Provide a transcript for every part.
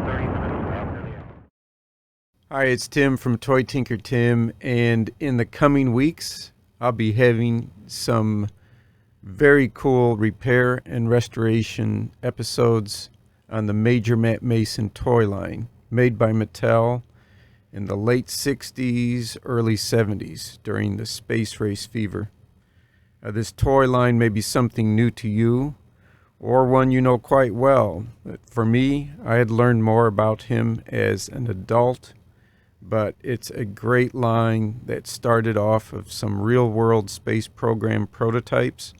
30 minutes after the hour. Hi, it's Tim from Toy Tinker Tim, and in the coming weeks, I'll be having some very cool repair and restoration episodes on the Major Matt Mason toy line, made by Mattell in the late 60s, early 70s during the space race fever. This toy line may be something new to you or one you know quite well. But for me, I had learned more about him as an adult, but it's a great line that started off of some real world space program prototypes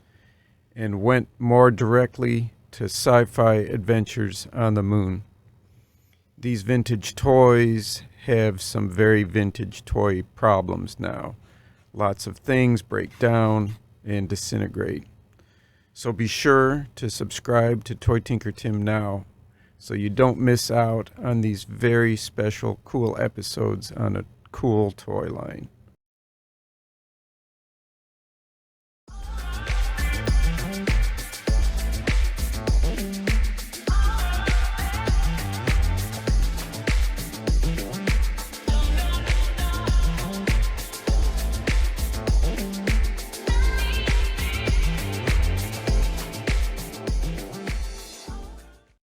and went more directly to sci-fi adventures on the moon. These vintage toys have some very vintage toy problems now. Lots of things break down and disintegrate. So be sure to subscribe to Toy Tinker Tim now so you don't miss out on these very special cool episodes on a cool toy line.